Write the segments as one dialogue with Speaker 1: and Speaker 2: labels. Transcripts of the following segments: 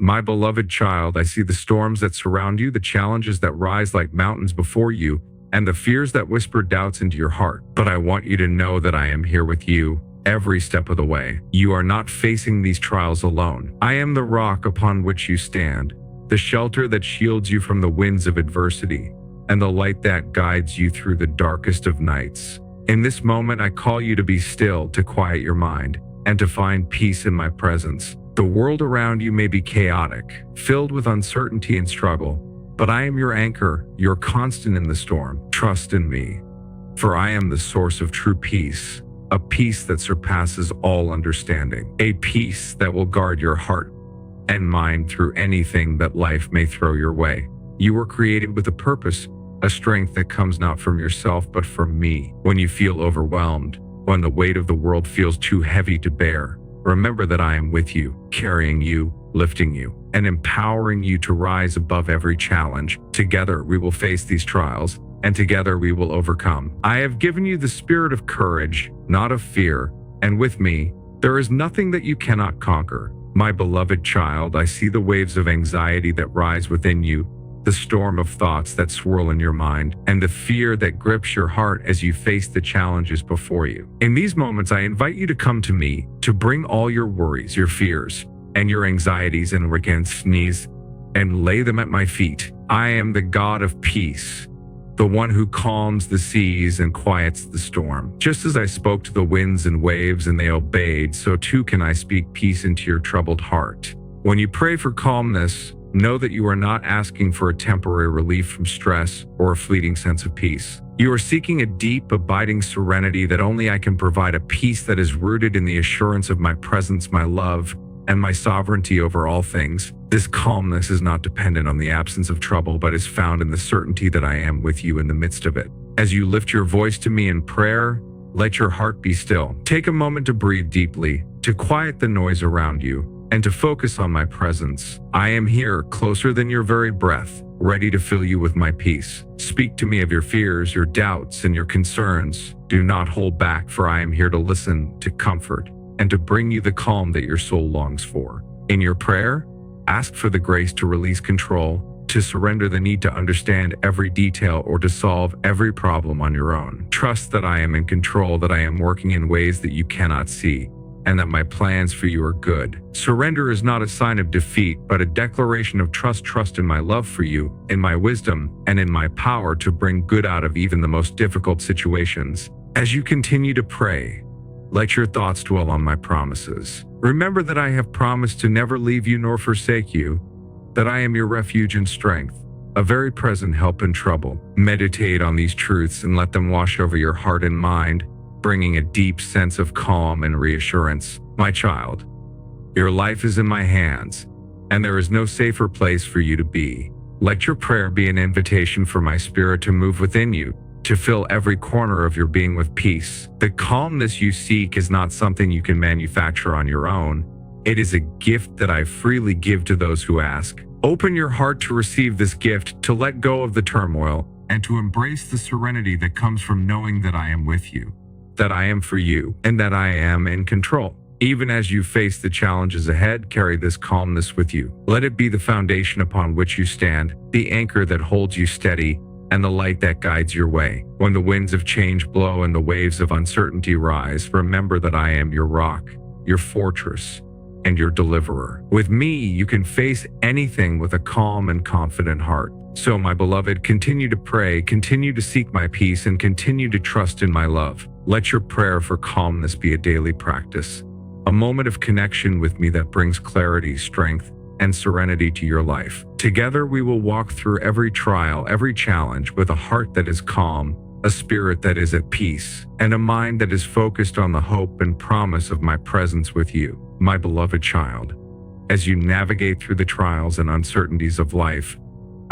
Speaker 1: My beloved child, I see the storms that surround you, the challenges that rise like mountains before you, and the fears that whisper doubts into your heart. But I want you to know that I am here with you every step of the way. You are not facing these trials alone. I am the rock upon which you stand, the shelter that shields you from the winds of adversity, and the light that guides you through the darkest of nights. In this moment, I call you to be still, to quiet your mind, and to find peace in my presence. The world around you may be chaotic, filled with uncertainty and struggle, but I am your anchor, your constant in the storm. Trust in me, for I am the source of true peace, a peace that surpasses all understanding, a peace that will guard your heart and mind through anything that life may throw your way. You were created with a purpose, a strength that comes not from yourself but from me. When you feel overwhelmed, when the weight of the world feels too heavy to bear, remember that I am with you, carrying you, lifting you, and empowering you to rise above every challenge. Together we will face these trials, and together we will overcome. I have given you the spirit of courage, not of fear, and with me, there is nothing that you cannot conquer. My beloved child, I see the waves of anxiety that rise within you, the storm of thoughts that swirl in your mind, and the fear that grips your heart as you face the challenges before you. In these moments, I invite you to come to me, to bring all your worries, your fears, and your anxieties and against knees, and lay them at my feet. I am the God of peace, the one who calms the seas and quiets the storm. Just as I spoke to the winds and waves and they obeyed, so too can I speak peace into your troubled heart. When you pray for calmness, know that you are not asking for a temporary relief from stress or a fleeting sense of peace. You are seeking a deep, abiding serenity that only I can provide, a peace that is rooted in the assurance of my presence, my love, and my sovereignty over all things. This calmness is not dependent on the absence of trouble, but is found in the certainty that I am with you in the midst of it. As you lift your voice to me in prayer, let your heart be still. Take a moment to breathe deeply, to quiet the noise around you, and to focus on my presence. I am here, closer than your very breath, ready to fill you with my peace. Speak to me of your fears, your doubts, and your concerns. Do not hold back, for I am here to listen, to comfort, and to bring you the calm that your soul longs for. In your prayer, ask for the grace to release control, to surrender the need to understand every detail or to solve every problem on your own. Trust that I am in control, that I am working in ways that you cannot see, and that my plans for you are good. Surrender is not a sign of defeat, but a declaration of trust. Trust in my love for you, in my wisdom, and in my power to bring good out of even the most difficult situations. As you continue to pray, let your thoughts dwell on my promises. Remember that I have promised to never leave you nor forsake you, that I am your refuge and strength, a very present help in trouble. Meditate on these truths and let them wash over your heart and mind, bringing a deep sense of calm and reassurance. My child, your life is in my hands, and there is no safer place for you to be. Let your prayer be an invitation for my spirit to move within you, to fill every corner of your being with peace. The calmness you seek is not something you can manufacture on your own. It is a gift that I freely give to those who ask. Open your heart to receive this gift, to let go of the turmoil, and to embrace the serenity that comes from knowing that I am with you, that I am for you, and that I am in control. Even as you face the challenges ahead, carry this calmness with you. Let it be the foundation upon which you stand, the anchor that holds you steady, and the light that guides your way. When the winds of change blow and the waves of uncertainty rise, remember that I am your rock, your fortress, and your deliverer. With me, you can face anything with a calm and confident heart. So, my beloved, continue to pray, continue to seek my peace, and continue to trust in my love. Let your prayer for calmness be a daily practice, a moment of connection with me that brings clarity, strength, and serenity to your life. Together, we will walk through every trial, every challenge with a heart that is calm, a spirit that is at peace, and a mind that is focused on the hope and promise of my presence with you, my beloved child. As you navigate through the trials and uncertainties of life,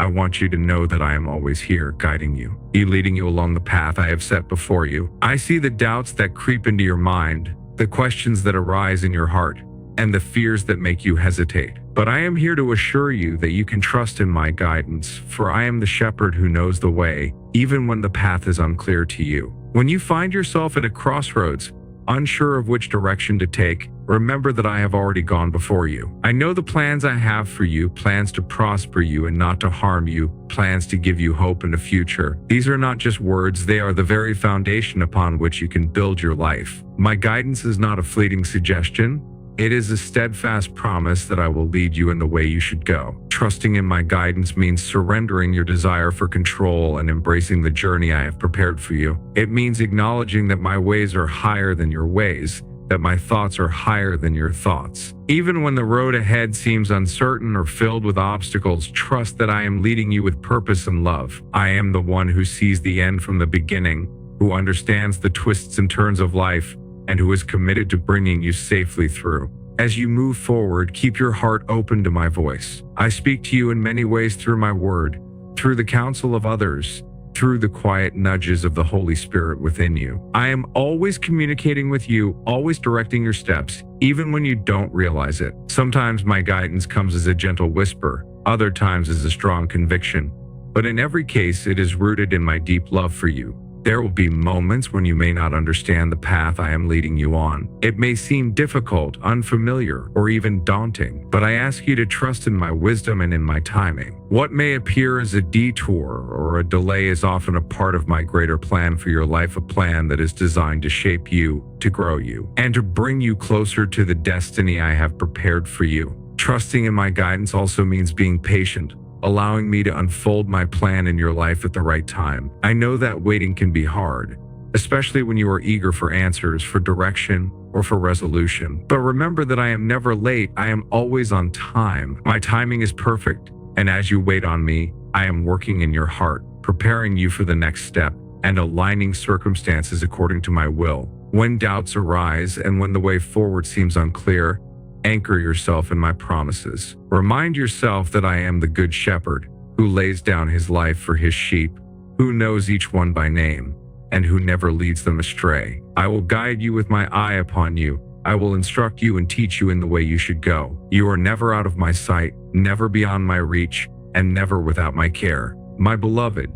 Speaker 1: I want you to know that I am always here, guiding you, leading you along the path I have set before you. I see the doubts that creep into your mind, the questions that arise in your heart, and the fears that make you hesitate. But I am here to assure you that you can trust in my guidance, for I am the shepherd who knows the way, even when the path is unclear to you. When you find yourself at a crossroads, unsure of which direction to take, remember that I have already gone before you. I know the plans I have for you, plans to prosper you and not to harm you, plans to give you hope and a future. These are not just words, they are the very foundation upon which you can build your life. My guidance is not a fleeting suggestion. It is a steadfast promise that I will lead you in the way you should go. Trusting in my guidance means surrendering your desire for control and embracing the journey I have prepared for you. It means acknowledging that my ways are higher than your ways, that my thoughts are higher than your thoughts. Even when the road ahead seems uncertain or filled with obstacles, trust that I am leading you with purpose and love. I am the one who sees the end from the beginning, who understands the twists and turns of life, and who is committed to bringing you safely through. As you move forward, keep your heart open to my voice. I speak to you in many ways through my word, through the counsel of others, through the quiet nudges of the Holy Spirit within you. I am always communicating with you, always directing your steps, even when you don't realize it. Sometimes my guidance comes as a gentle whisper, other times as a strong conviction, but in every case it is rooted in my deep love for you. There will be moments when you may not understand the path I am leading you on. It may seem difficult, unfamiliar, or even daunting, but I ask you to trust in my wisdom and in my timing. What may appear as a detour or a delay is often a part of my greater plan for your life, a plan that is designed to shape you, to grow you, and to bring you closer to the destiny I have prepared for you. Trusting in my guidance also means being patient, allowing me to unfold my plan in your life at the right time. I know that waiting can be hard, especially when you are eager for answers, for direction, or for resolution. But remember that I am never late, I am always on time. My timing is perfect, and as you wait on me, I am working in your heart, preparing you for the next step, and aligning circumstances according to my will. When doubts arise and when the way forward seems unclear, anchor yourself in my promises. Remind yourself that I am the good shepherd who lays down his life for his sheep, who knows each one by name, and who never leads them astray. I will guide you with my eye upon you. I will instruct you and teach you in the way you should go. You are never out of my sight, never beyond my reach, and never without my care. My beloved,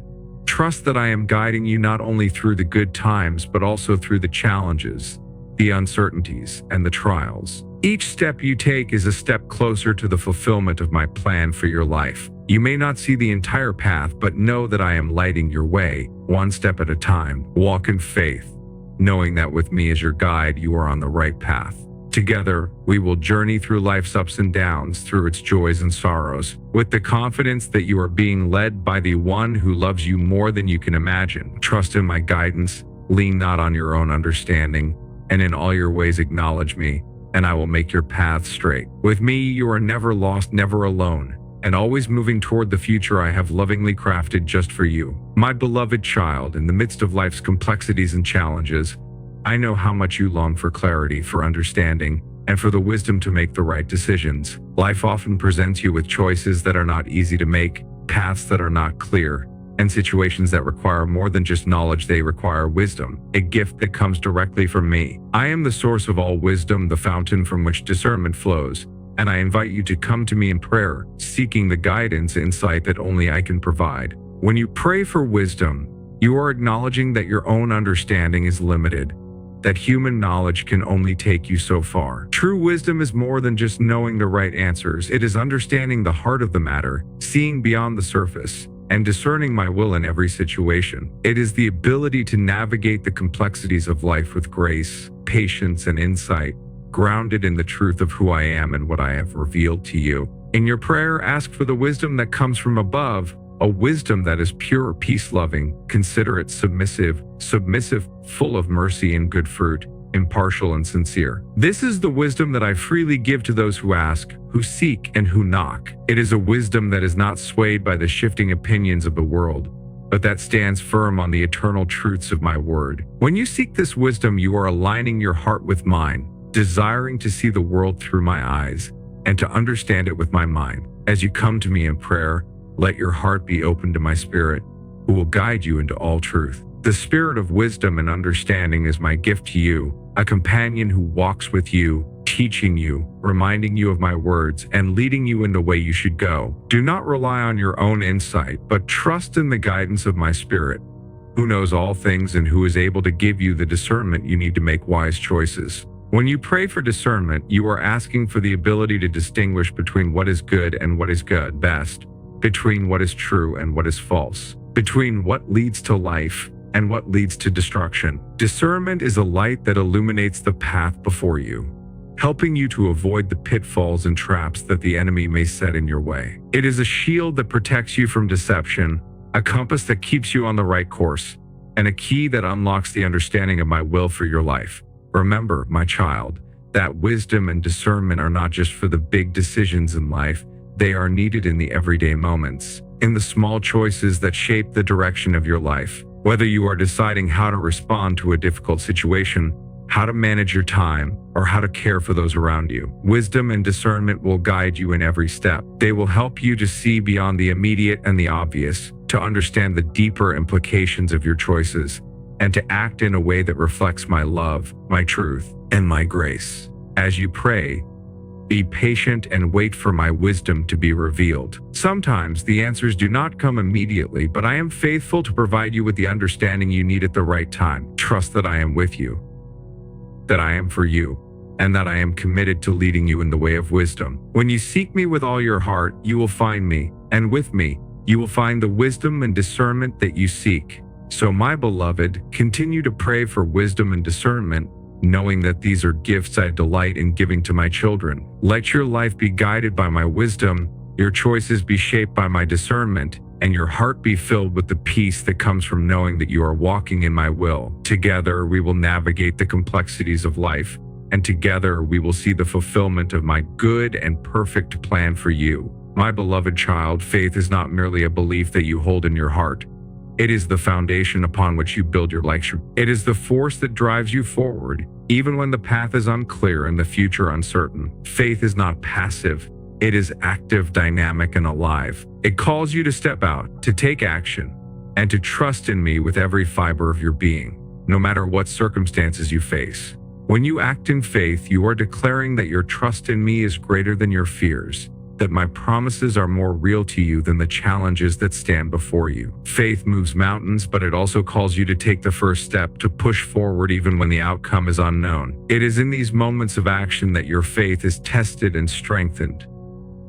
Speaker 1: trust that I am guiding you not only through the good times, but also through the challenges, the uncertainties, and the trials. Each step you take is a step closer to the fulfillment of my plan for your life. You may not see the entire path, but know that I am lighting your way, one step at a time. Walk in faith, knowing that with me as your guide, you are on the right path. Together, we will journey through life's ups and downs, through its joys and sorrows, with the confidence that you are being led by the one who loves you more than you can imagine. Trust in my guidance, lean not on your own understanding, and in all your ways acknowledge me, and I will make your path straight. With me, you are never lost, never alone, and always moving toward the future I have lovingly crafted just for you. My beloved child, in the midst of life's complexities and challenges, I know how much you long for clarity, for understanding, and for the wisdom to make the right decisions. Life often presents you with choices that are not easy to make, paths that are not clear, and situations that require more than just knowledge. They require wisdom, a gift that comes directly from me. I am the source of all wisdom, the fountain from which discernment flows, and I invite you to come to me in prayer, seeking the guidance and insight that only I can provide. When you pray for wisdom, you are acknowledging that your own understanding is limited, that human knowledge can only take you so far. True wisdom is more than just knowing the right answers. It is understanding the heart of the matter, seeing beyond the surface, and discerning my will in every situation. It is the ability to navigate the complexities of life with grace, patience, and insight, grounded in the truth of who I am and what I have revealed to you. In your prayer, ask for the wisdom that comes from above, a wisdom that is pure, peace-loving, considerate, submissive, full of mercy and good fruit, impartial and sincere. This is the wisdom that I freely give to those who ask, who seek, and who knock. It is a wisdom that is not swayed by the shifting opinions of the world, but that stands firm on the eternal truths of my word. When you seek this wisdom, you are aligning your heart with mine, desiring to see the world through my eyes and to understand it with my mind. As you come to me in prayer, let your heart be open to my spirit, who will guide you into all truth. The spirit of wisdom and understanding is my gift to you, a companion who walks with you, teaching you, reminding you of my words, and leading you in the way you should go. Do not rely on your own insight, but trust in the guidance of my spirit, who knows all things and who is able to give you the discernment you need to make wise choices. When you pray for discernment, you are asking for the ability to distinguish between what is good and what is good best, between what is true and what is false, between what leads to life and what leads to destruction. Discernment is a light that illuminates the path before you, helping you to avoid the pitfalls and traps that the enemy may set in your way. It is a shield that protects you from deception, a compass that keeps you on the right course, and a key that unlocks the understanding of my will for your life. Remember, my child, that wisdom and discernment are not just for the big decisions in life. They are needed in the everyday moments, in the small choices that shape the direction of your life. Whether you are deciding how to respond to a difficult situation, how to manage your time, or how to care for those around you, wisdom and discernment will guide you in every step. They will help you to see beyond the immediate and the obvious, to understand the deeper implications of your choices, and to act in a way that reflects my love, my truth, and my grace. As you pray, be patient and wait for my wisdom to be revealed. Sometimes the answers do not come immediately, but I am faithful to provide you with the understanding you need at the right time. Trust that I am with you, that I am for you, and that I am committed to leading you in the way of wisdom. When you seek me with all your heart, you will find me, and with me, you will find the wisdom and discernment that you seek. So, my beloved, continue to pray for wisdom and discernment, knowing that these are gifts I delight in giving to my children. Let your life be guided by my wisdom, your choices be shaped by my discernment, and your heart be filled with the peace that comes from knowing that you are walking in my will. Together, we will navigate the complexities of life, and together we will see the fulfillment of my good and perfect plan for you. My beloved child, faith is not merely a belief that you hold in your heart. It is the foundation upon which you build your life. It is the force that drives you forward, even when the path is unclear and the future uncertain. Faith is not passive. It is active, dynamic, and alive. It calls you to step out, to take action, and to trust in me with every fiber of your being, no matter what circumstances you face. When you act in faith, you are declaring that your trust in me is greater than your fears, that my promises are more real to you than the challenges that stand before you. Faith moves mountains, but it also calls you to take the first step, to push forward even when the outcome is unknown. It is in these moments of action that your faith is tested and strengthened,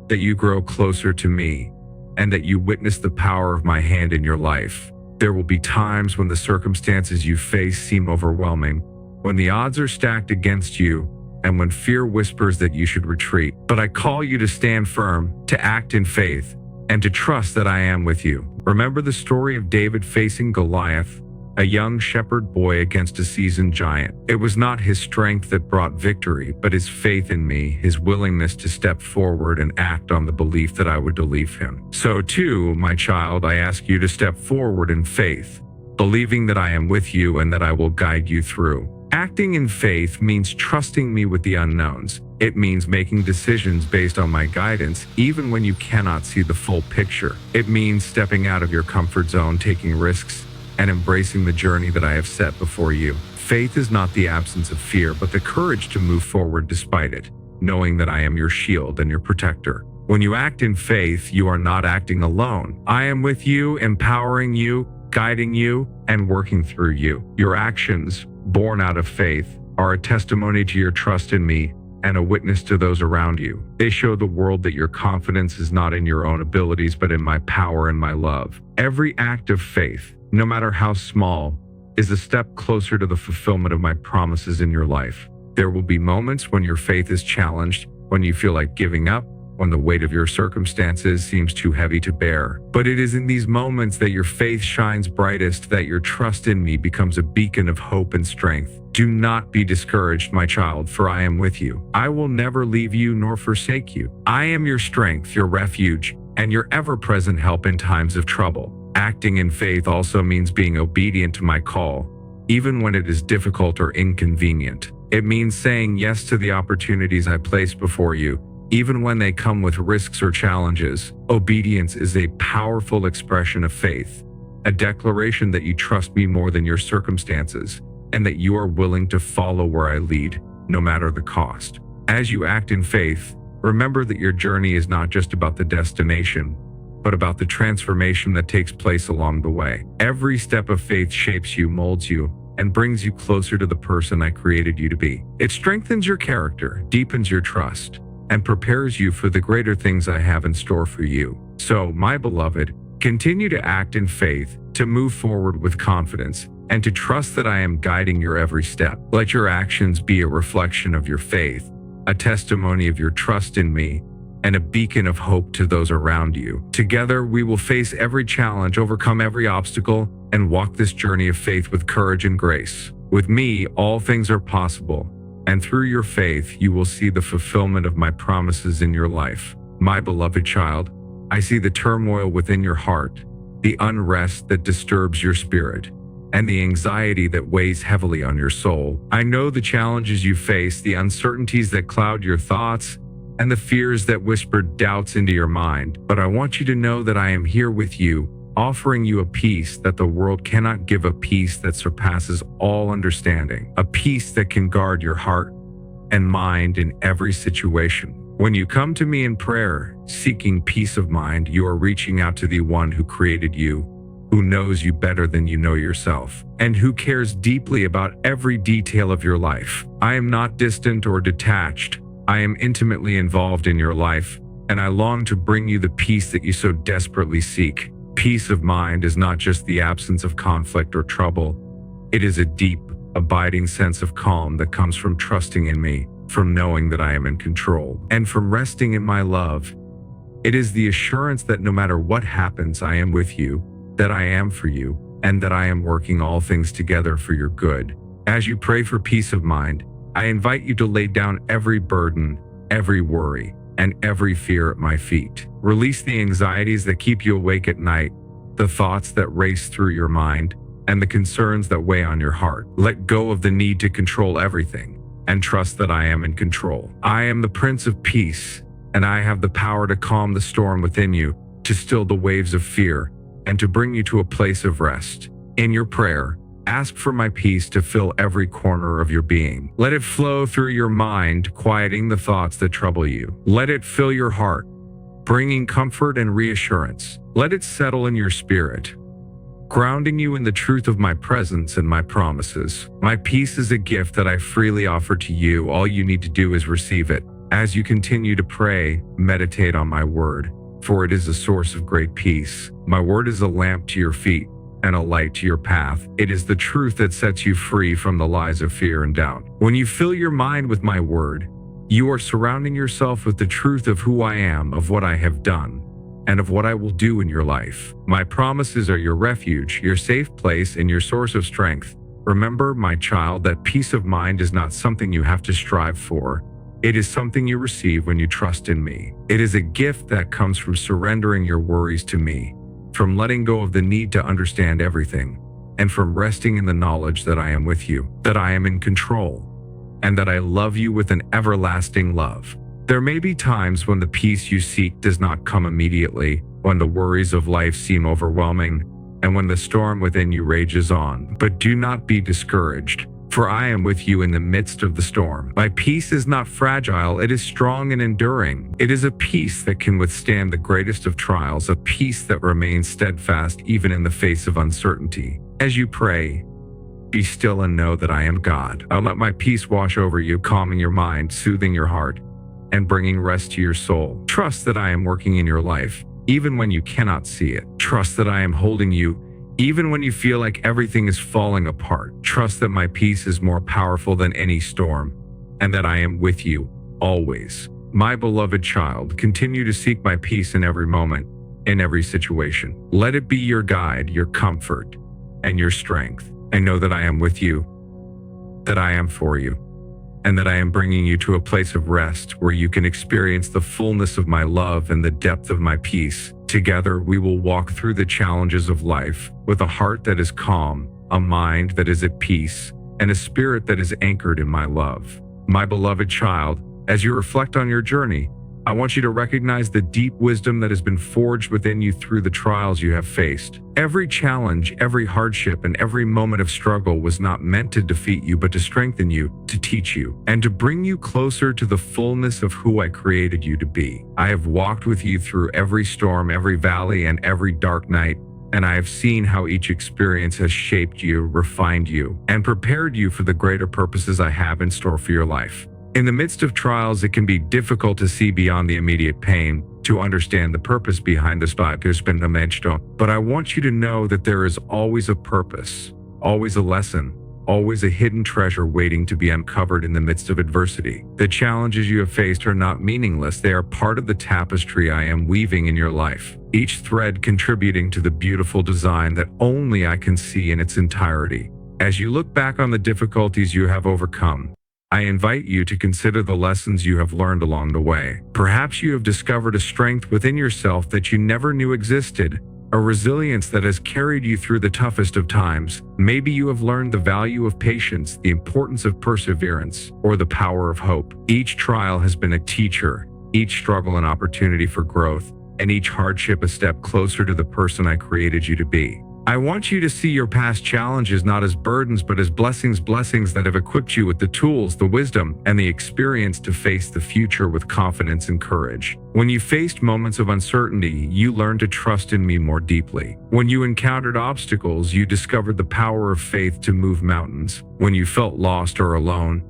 Speaker 1: that you grow closer to me, and that you witness the power of my hand in your life. There will be times when the circumstances you face seem overwhelming, when the odds are stacked against you, and when fear whispers that you should retreat. But I call you to stand firm, to act in faith, and to trust that I am with you. Remember the story of David facing Goliath, a young shepherd boy against a seasoned giant. It was not his strength that brought victory, but his faith in me, his willingness to step forward and act on the belief that I would deliver him. So too, my child, I ask you to step forward in faith, believing that I am with you and that I will guide you through. Acting in faith means trusting me with the unknowns. It means making decisions based on my guidance, even when you cannot see the full picture. It means stepping out of your comfort zone, taking risks, and embracing the journey that I have set before you. Faith is not the absence of fear, but the courage to move forward despite it, knowing that I am your shield and your protector. When you act in faith, you are not acting alone. I am with you, empowering you, guiding you, and working through you. Your actions, born out of faith, are a testimony to your trust in me and a witness to those around you. They show the world that your confidence is not in your own abilities, but in my power and my love. Every act of faith, no matter how small, is a step closer to the fulfillment of my promises in your life. There will be moments when your faith is challenged, when you feel like giving up, when the weight of your circumstances seems too heavy to bear. But it is in these moments that your faith shines brightest, that your trust in me becomes a beacon of hope and strength. Do not be discouraged, my child, for I am with you. I will never leave you nor forsake you. I am your strength, your refuge, and your ever-present help in times of trouble. Acting in faith also means being obedient to my call, even when it is difficult or inconvenient. It means saying yes to the opportunities I place before you, even when they come with risks or challenges. Obedience is a powerful expression of faith, a declaration that you trust me more than your circumstances, and that you are willing to follow where I lead, no matter the cost. As you act in faith, remember that your journey is not just about the destination, but about the transformation that takes place along the way. Every step of faith shapes you, molds you, and brings you closer to the person I created you to be. It strengthens your character, deepens your trust, and prepares you for the greater things I have in store for you. So, my beloved, continue to act in faith, to move forward with confidence, and to trust that I am guiding your every step. Let your actions be a reflection of your faith, a testimony of your trust in me, and a beacon of hope to those around you. Together, we will face every challenge, overcome every obstacle, and walk this journey of faith with courage and grace. With me, all things are possible, and through your faith, you will see the fulfillment of my promises in your life. My beloved child, I see the turmoil within your heart, the unrest that disturbs your spirit, and the anxiety that weighs heavily on your soul. I know the challenges you face, the uncertainties that cloud your thoughts, and the fears that whisper doubts into your mind. But I want you to know that I am here with you, offering you a peace that the world cannot give, a peace that surpasses all understanding, a peace that can guard your heart and mind in every situation. When you come to me in prayer, seeking peace of mind, you are reaching out to the one who created you, who knows you better than you know yourself, and who cares deeply about every detail of your life. I am not distant or detached. I am intimately involved in your life, and I long to bring you the peace that you so desperately seek. Peace of mind is not just the absence of conflict or trouble. It is a deep, abiding sense of calm that comes from trusting in me, from knowing that I am in control, and from resting in my love. It is the assurance that no matter what happens, I am with you, that I am for you, and that I am working all things together for your good. As you pray for peace of mind, I invite you to lay down every burden, every worry, and every fear at my feet. Release the anxieties that keep you awake at night, the thoughts that race through your mind, and the concerns that weigh on your heart. Let go of the need to control everything, and trust that I am in control. I am the Prince of Peace, and I have the power to calm the storm within you, to still the waves of fear, and to bring you to a place of rest. In your prayer, ask for my peace to fill every corner of your being. Let it flow through your mind, quieting the thoughts that trouble you. Let it fill your heart, bringing comfort and reassurance. Let it settle in your spirit, grounding you in the truth of my presence and my promises. My peace is a gift that I freely offer to you. All you need to do is receive it. As you continue to pray, meditate on my word, for it is a source of great peace. My word is a lamp to your feet and a light to your path. It is the truth that sets you free from the lies of fear and doubt. When you fill your mind with my word, you are surrounding yourself with the truth of who I am, of what I have done, and of what I will do in your life. My promises are your refuge, your safe place, and your source of strength. Remember, my child, that peace of mind is not something you have to strive for. It is something you receive when you trust in me. It is a gift that comes from surrendering your worries to me, from letting go of the need to understand everything, and from resting in the knowledge that I am with you, that I am in control, and that I love you with an everlasting love. There may be times when the peace you seek does not come immediately, when the worries of life seem overwhelming, and when the storm within you rages on. But do not be discouraged, for I am with you in the midst of the storm. My peace is not fragile, it is strong and enduring. It is a peace that can withstand the greatest of trials, a peace that remains steadfast even in the face of uncertainty. As you pray, be still and know that I am God. I'll let my peace wash over you, calming your mind, soothing your heart, and bringing rest to your soul. Trust that I am working in your life, even when you cannot see it. Trust that I am holding you, even when you feel like everything is falling apart. Trust that my peace is more powerful than any storm, and that I am with you, always. My beloved child, continue to seek my peace in every moment, in every situation. Let it be your guide, your comfort, and your strength. I know that I am with you, that I am for you, and that I am bringing you to a place of rest where you can experience the fullness of my love and the depth of my peace. Together, we will walk through the challenges of life with a heart that is calm, a mind that is at peace, and a spirit that is anchored in my love. My beloved child, as you reflect on your journey, I want you to recognize the deep wisdom that has been forged within you through the trials you have faced. Every challenge, every hardship, and every moment of struggle was not meant to defeat you, but to strengthen you, to teach you, and to bring you closer to the fullness of who I created you to be. I have walked with you through every storm, every valley, and every dark night, and I have seen how each experience has shaped you, refined you, and prepared you for the greater purposes I have in store for your life. In the midst of trials, it can be difficult to see beyond the immediate pain, to understand the purpose behind the spot. But I want you to know that there is always a purpose, always a lesson, always a hidden treasure waiting to be uncovered in the midst of adversity. The challenges you have faced are not meaningless. They are part of the tapestry I am weaving in your life, each thread contributing to the beautiful design that only I can see in its entirety. As you look back on the difficulties you have overcome, I invite you to consider the lessons you have learned along the way. Perhaps you have discovered a strength within yourself that you never knew existed, a resilience that has carried you through the toughest of times. Maybe you have learned the value of patience, the importance of perseverance, or the power of hope. Each trial has been a teacher, each struggle an opportunity for growth, and each hardship a step closer to the person I created you to be. I want you to see your past challenges not as burdens but as blessings that have equipped you with the tools, the wisdom, and the experience to face the future with confidence and courage. When you faced moments of uncertainty, you learned to trust in me more deeply. When you encountered obstacles, you discovered the power of faith to move mountains. When you felt lost or alone,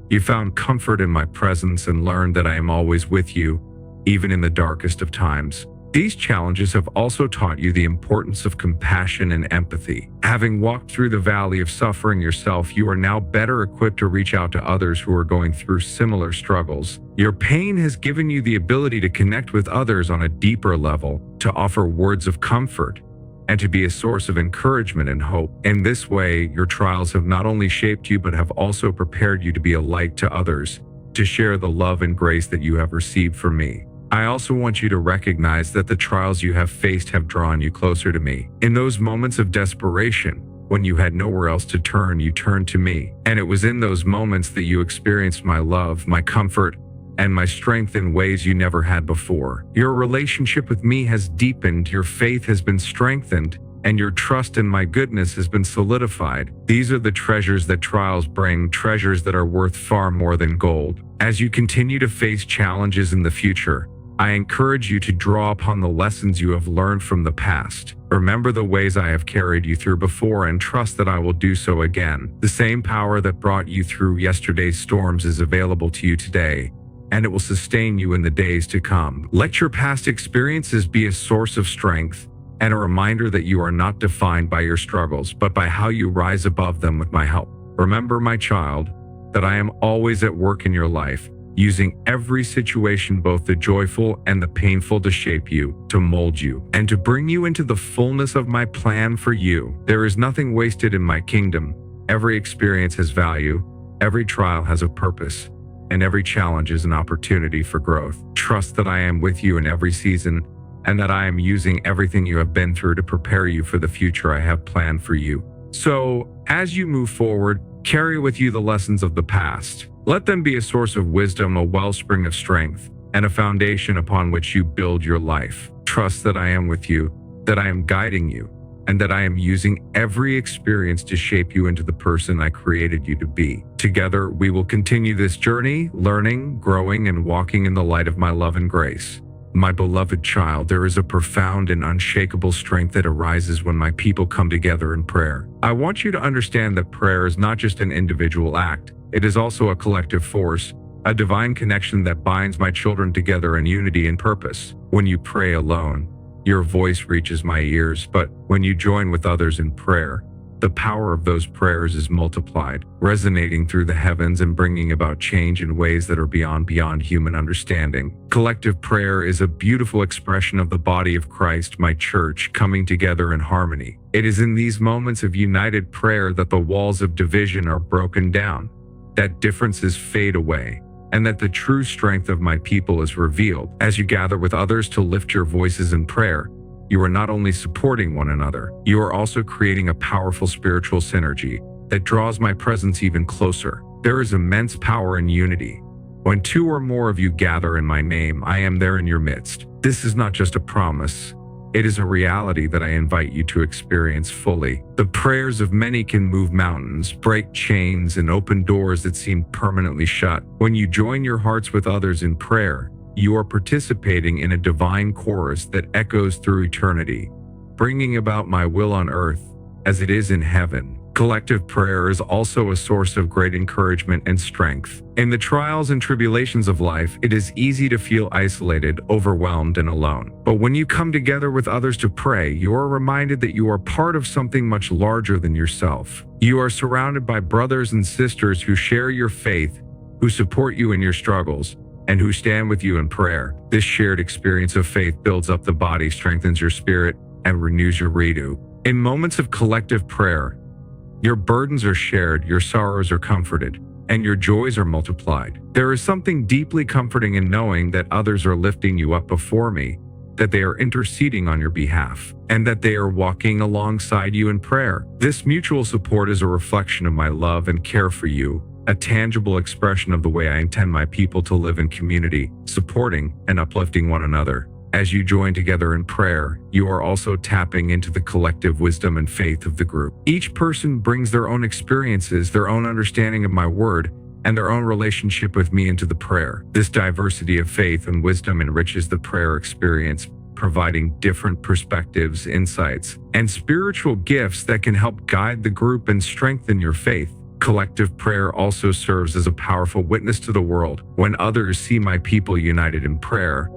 Speaker 1: you found comfort in my presence and learned that I am always with you, even in the darkest of times. These challenges have also taught you the importance of compassion and empathy. Having walked through the valley of suffering yourself, you are now better equipped to reach out to others who are going through similar struggles. Your pain has given you the ability to connect with others on a deeper level, to offer words of comfort, and to be a source of encouragement and hope. In this way, your trials have not only shaped you but have also prepared you to be a light to others, to share the love and grace that you have received from me. I also want you to recognize that the trials you have faced have drawn you closer to me. In those moments of desperation, when you had nowhere else to turn, you turned to me. And it was in those moments that you experienced my love, my comfort, and my strength in ways you never had before. Your relationship with me has deepened, your faith has been strengthened, and your trust in my goodness has been solidified. These are the treasures that trials bring, treasures that are worth far more than gold. As you continue to face challenges in the future, I encourage you to draw upon the lessons you have learned from the past. Remember the ways I have carried you through before and trust that I will do so again. The same power that brought you through yesterday's storms is available to you today, and it will sustain you in the days to come. Let your past experiences be a source of strength and a reminder that you are not defined by your struggles, but by how you rise above them with my help. Remember, my child, that I am always at work in your life, using every situation, both the joyful and the painful, to shape you, to mold you, and to bring you into the fullness of my plan for you. There is nothing wasted in my kingdom. Every experience has value, every trial has a purpose, and every challenge is an opportunity for growth. Trust that I am with you in every season, and that I am using everything you have been through to prepare you for the future I have planned for you. So, as you move forward, carry with you the lessons of the past. Let them be a source of wisdom, a wellspring of strength, and a foundation upon which you build your life. Trust that I am with you, that I am guiding you, and that I am using every experience to shape you into the person I created you to be. Together, we will continue this journey, learning, growing, and walking in the light of my love and grace. My beloved child, there is a profound and unshakable strength that arises when my people come together in prayer. I want you to understand that prayer is not just an individual act. It is also a collective force, a divine connection that binds my children together in unity and purpose. When you pray alone, your voice reaches my ears, but when you join with others in prayer, the power of those prayers is multiplied, resonating through the heavens and bringing about change in ways that are beyond human understanding. Collective prayer is a beautiful expression of the body of Christ, my church, coming together in harmony. It is in these moments of united prayer that the walls of division are broken down, that differences fade away, and that the true strength of my people is revealed. As you gather with others to lift your voices in prayer, you are not only supporting one another, you are also creating a powerful spiritual synergy that draws my presence even closer. There is immense power in unity, When two or more of you gather in my name, I am there in your midst. This is not just a promise. It is a reality that I invite you to experience fully. The prayers of many can move mountains, break chains, and open doors that seem permanently shut. When you join your hearts with others in prayer, you are participating in a divine chorus that echoes through eternity, bringing about my will on earth as it is in heaven. Collective prayer is also a source of great encouragement and strength. In the trials and tribulations of life, it is easy to feel isolated, overwhelmed, and alone. But when you come together with others to pray, you are reminded that you are part of something much larger than yourself. You are surrounded by brothers and sisters who share your faith, who support you in your struggles, and who stand with you in prayer. This shared experience of faith builds up the body, strengthens your spirit, and renews your redo. In moments of collective prayer, your burdens are shared, your sorrows are comforted, and your joys are multiplied. There is something deeply comforting in knowing that others are lifting you up before me, that they are interceding on your behalf, and that they are walking alongside you in prayer. This mutual support is a reflection of my love and care for you, a tangible expression of the way I intend my people to live in community, supporting and uplifting one another. As you join together in prayer, you are also tapping into the collective wisdom and faith of the group. Each person brings their own experiences, their own understanding of my word, and their own relationship with me into the prayer. This diversity of faith and wisdom enriches the prayer experience, providing different perspectives, insights, and spiritual gifts that can help guide the group and strengthen your faith. Collective prayer also serves as a powerful witness to the world. When others see my people united in prayer,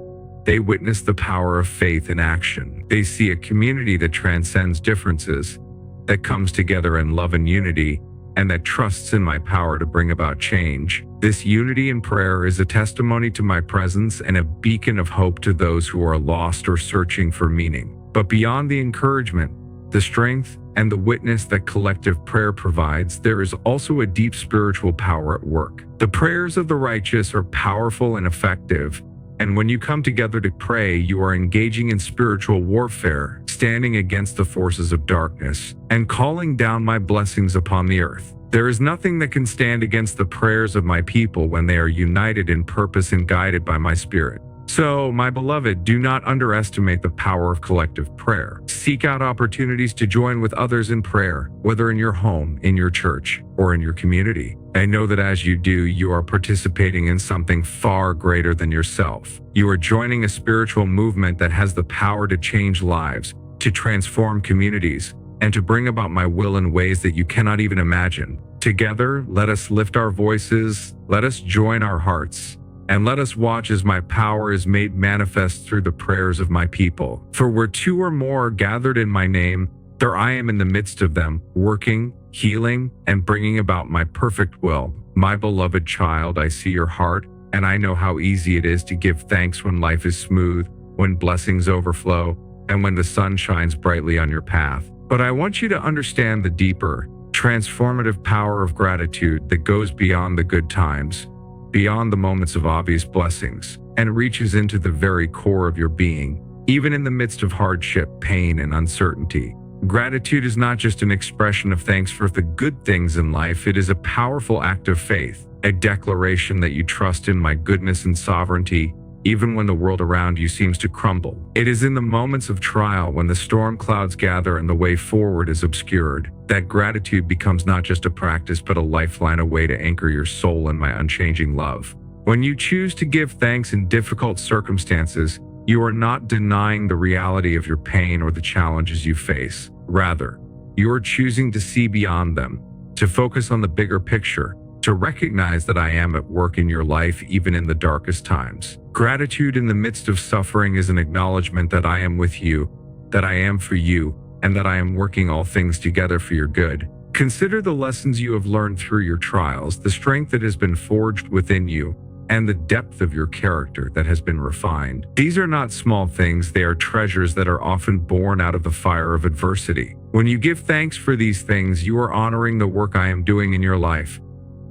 Speaker 1: they witness the power of faith in action. They see a community that transcends differences, that comes together in love and unity, and that trusts in my power to bring about change. This unity in prayer is a testimony to my presence and a beacon of hope to those who are lost or searching for meaning. But beyond the encouragement, the strength, and the witness that collective prayer provides, there is also a deep spiritual power at work. The prayers of the righteous are powerful and effective, and when you come together to pray, you are engaging in spiritual warfare, standing against the forces of darkness, and calling down my blessings upon the earth. There is nothing that can stand against the prayers of my people when they are united in purpose and guided by my spirit. So, my beloved, do not underestimate the power of collective prayer. Seek out opportunities to join with others in prayer, whether in your home, in your church, or in your community. I know that as you do, you are participating in something far greater than yourself. You are joining a spiritual movement that has the power to change lives, to transform communities, and to bring about my will in ways that you cannot even imagine. Together, let us lift our voices, let us join our hearts, and let us watch as my power is made manifest through the prayers of my people. For where two or more are gathered in my name, there I am in the midst of them, working, healing, and bringing about my perfect will. My beloved child, I see your heart, and I know how easy it is to give thanks when life is smooth, when blessings overflow, and when the sun shines brightly on your path. But I want you to understand the deeper, transformative power of gratitude that goes beyond the good times, beyond the moments of obvious blessings, and reaches into the very core of your being. Even in the midst of hardship, pain, and uncertainty, gratitude is not just an expression of thanks for the good things in life, it is a powerful act of faith, a declaration that you trust in my goodness and sovereignty, even when the world around you seems to crumble. It is in the moments of trial, when the storm clouds gather and the way forward is obscured, that gratitude becomes not just a practice but a lifeline, a way to anchor your soul in my unchanging love. When you choose to give thanks in difficult circumstances, you are not denying the reality of your pain or the challenges you face. Rather, you are choosing to see beyond them, to focus on the bigger picture, to recognize that I am at work in your life even in the darkest times. Gratitude in the midst of suffering is an acknowledgement that I am with you, that I am for you, and that I am working all things together for your good. Consider the lessons you have learned through your trials, the strength that has been forged within you, and the depth of your character that has been refined. These are not small things, they are treasures that are often born out of the fire of adversity. When you give thanks for these things, you are honoring the work I am doing in your life,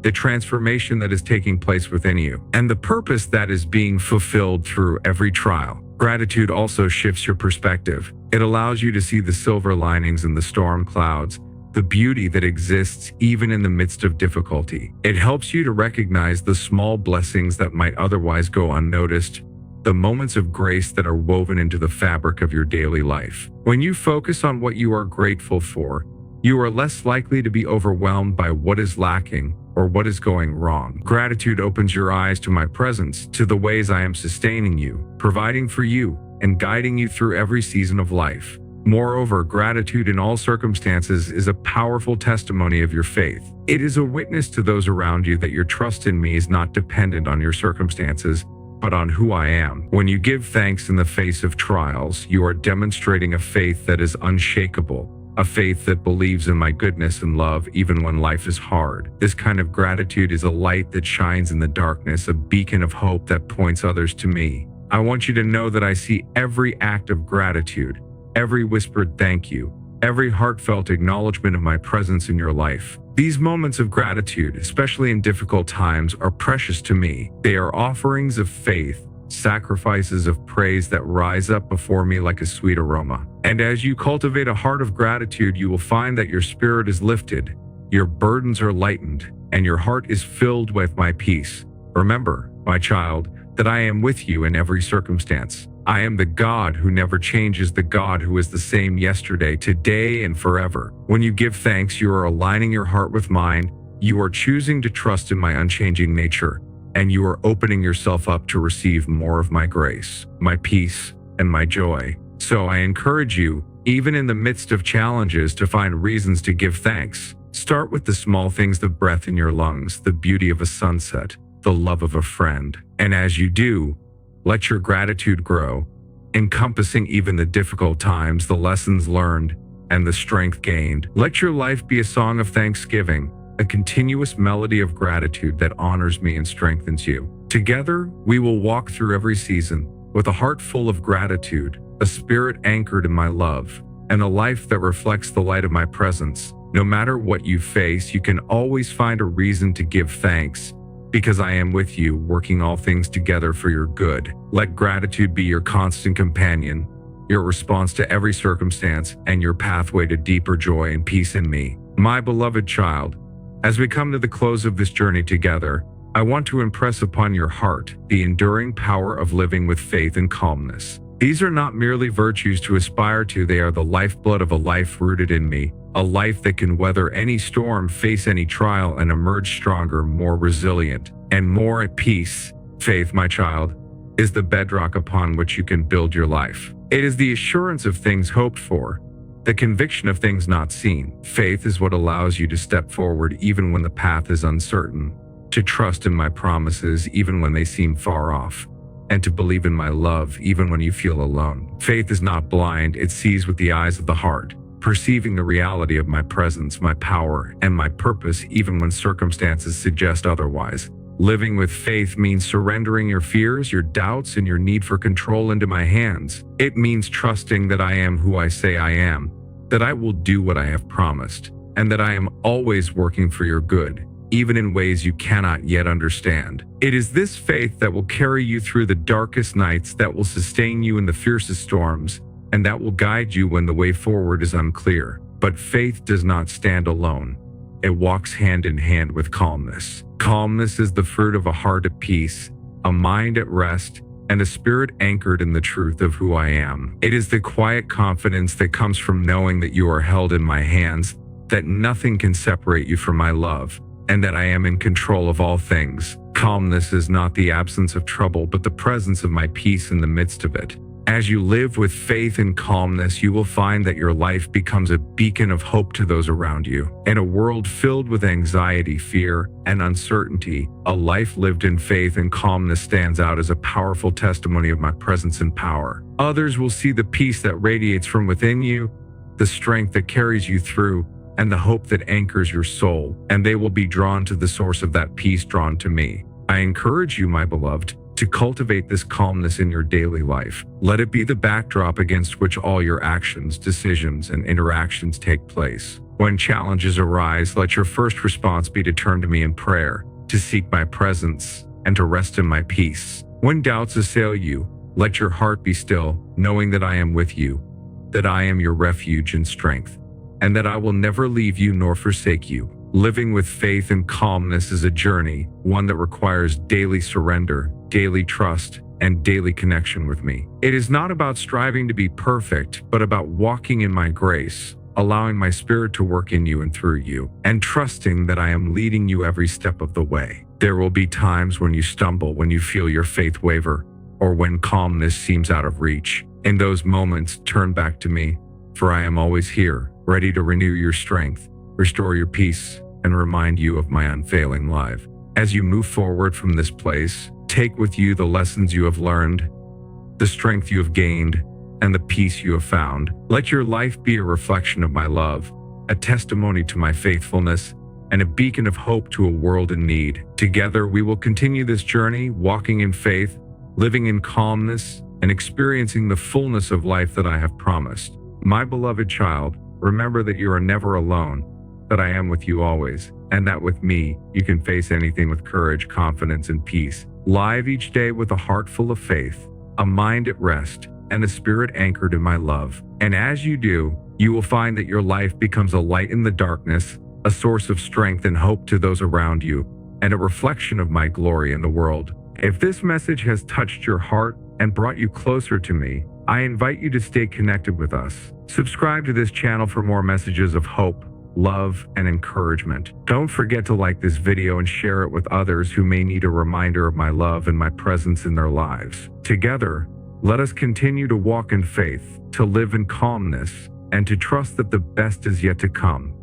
Speaker 1: the transformation that is taking place within you, and the purpose that is being fulfilled through every trial. Gratitude also shifts your perspective. It allows you to see the silver linings in the storm clouds, the beauty that exists even in the midst of difficulty. It helps you to recognize the small blessings that might otherwise go unnoticed, the moments of grace that are woven into the fabric of your daily life. When you focus on what you are grateful for, you are less likely to be overwhelmed by what is lacking or what is going wrong. Gratitude opens your eyes to my presence, to the ways I am sustaining you, providing for you, and guiding you through every season of life. Moreover, gratitude in all circumstances is a powerful testimony of your faith. It is a witness to those around you that your trust in me is not dependent on your circumstances, but on who I am. When you give thanks in the face of trials, you are demonstrating a faith that is unshakable, a faith that believes in my goodness and love even when life is hard. This kind of gratitude is a light that shines in the darkness, a beacon of hope that points others to me. I want you to know that I see every act of gratitude, every whispered thank you, every heartfelt acknowledgement of my presence in your life. These moments of gratitude, especially in difficult times, are precious to me. They are offerings of faith, sacrifices of praise that rise up before me like a sweet aroma. And as you cultivate a heart of gratitude, you will find that your spirit is lifted, your burdens are lightened, and your heart is filled with my peace. Remember, my child, that I am with you in every circumstance. I am the God who never changes, the God who is the same yesterday, today, and forever. When you give thanks, you are aligning your heart with mine. You are choosing to trust in my unchanging nature, and you are opening yourself up to receive more of my grace, my peace, and my joy. So I encourage you, even in the midst of challenges, to find reasons to give thanks. Start with the small things: the breath in your lungs, the beauty of a sunset, the love of a friend. And as you do, let your gratitude grow, encompassing even the difficult times, the lessons learned, and the strength gained. Let your life be a song of thanksgiving, a continuous melody of gratitude that honors me and strengthens you. Together, we will walk through every season with a heart full of gratitude, a spirit anchored in my love, and a life that reflects the light of my presence. No matter what you face, you can always find a reason to give thanks, because I am with you, working all things together for your good. Let gratitude be your constant companion, your response to every circumstance, and your pathway to deeper joy and peace in me. My beloved child, as we come to the close of this journey together, I want to impress upon your heart the enduring power of living with faith and calmness. These are not merely virtues to aspire to, they are the lifeblood of a life rooted in me, a life that can weather any storm, face any trial, and emerge stronger, more resilient, and more at peace. Faith, my child, is the bedrock upon which you can build your life. It is the assurance of things hoped for, the conviction of things not seen. Faith is what allows you to step forward even when the path is uncertain, to trust in my promises even when they seem far off, and to believe in my love even when you feel alone. Faith is not blind, it sees with the eyes of the heart, perceiving the reality of my presence, my power, and my purpose even when circumstances suggest otherwise. Living with faith means surrendering your fears, your doubts, and your need for control into my hands. It means trusting that I am who I say I am, that I will do what I have promised, and that I am always working for your good, even in ways you cannot yet understand. It is this faith that will carry you through the darkest nights, that will sustain you in the fiercest storms, and that will guide you when the way forward is unclear. But faith does not stand alone. It walks hand in hand with calmness. Calmness is the fruit of a heart at peace, a mind at rest, and a spirit anchored in the truth of who I am. It is the quiet confidence that comes from knowing that you are held in my hands, that nothing can separate you from my love, and that I am in control of all things. Calmness is not the absence of trouble, but the presence of my peace in the midst of it. As you live with faith and calmness, you will find that your life becomes a beacon of hope to those around you. In a world filled with anxiety, fear, and uncertainty, a life lived in faith and calmness stands out as a powerful testimony of my presence and power. Others will see the peace that radiates from within you, the strength that carries you through, and the hope that anchors your soul, and they will be drawn to the source of that peace, drawn to me. I encourage you, my beloved, to cultivate this calmness in your daily life. Let it be the backdrop against which all your actions, decisions, and interactions take place. When challenges arise, let your first response be to turn to me in prayer, to seek my presence, and to rest in my peace. When doubts assail you, let your heart be still, knowing that I am with you, that I am your refuge and strength. and that I will never leave you nor forsake you. Living with faith and calmness is a journey, one that requires daily surrender, daily trust, and daily connection with me. It is not about striving to be perfect, but about walking in my grace, allowing my spirit to work in you and through you, and trusting that I am leading you every step of the way. There will be times when you stumble, when you feel your faith waver, or when calmness seems out of reach. In those moments, turn back to me, for I am always here, ready to renew your strength, restore your peace, and remind you of my unfailing love. As you move forward from this place, take with you the lessons you have learned, the strength you have gained, and the peace you have found. Let your life be a reflection of my love, a testimony to my faithfulness, and a beacon of hope to a world in need. Together, we will continue this journey, walking in faith, living in calmness, and experiencing the fullness of life that I have promised. My beloved child, remember that you are never alone, that I am with you always, and that with me, you can face anything with courage, confidence, and peace. Live each day with a heart full of faith, a mind at rest, and a spirit anchored in my love. And as you do, you will find that your life becomes a light in the darkness, a source of strength and hope to those around you, and a reflection of my glory in the world. If this message has touched your heart and brought you closer to me, I invite you to stay connected with us. Subscribe to this channel for more messages of hope, love, and encouragement. Don't forget to like this video and share it with others who may need a reminder of my love and my presence in their lives. Together, let us continue to walk in faith, to live in calmness, and to trust that the best is yet to come.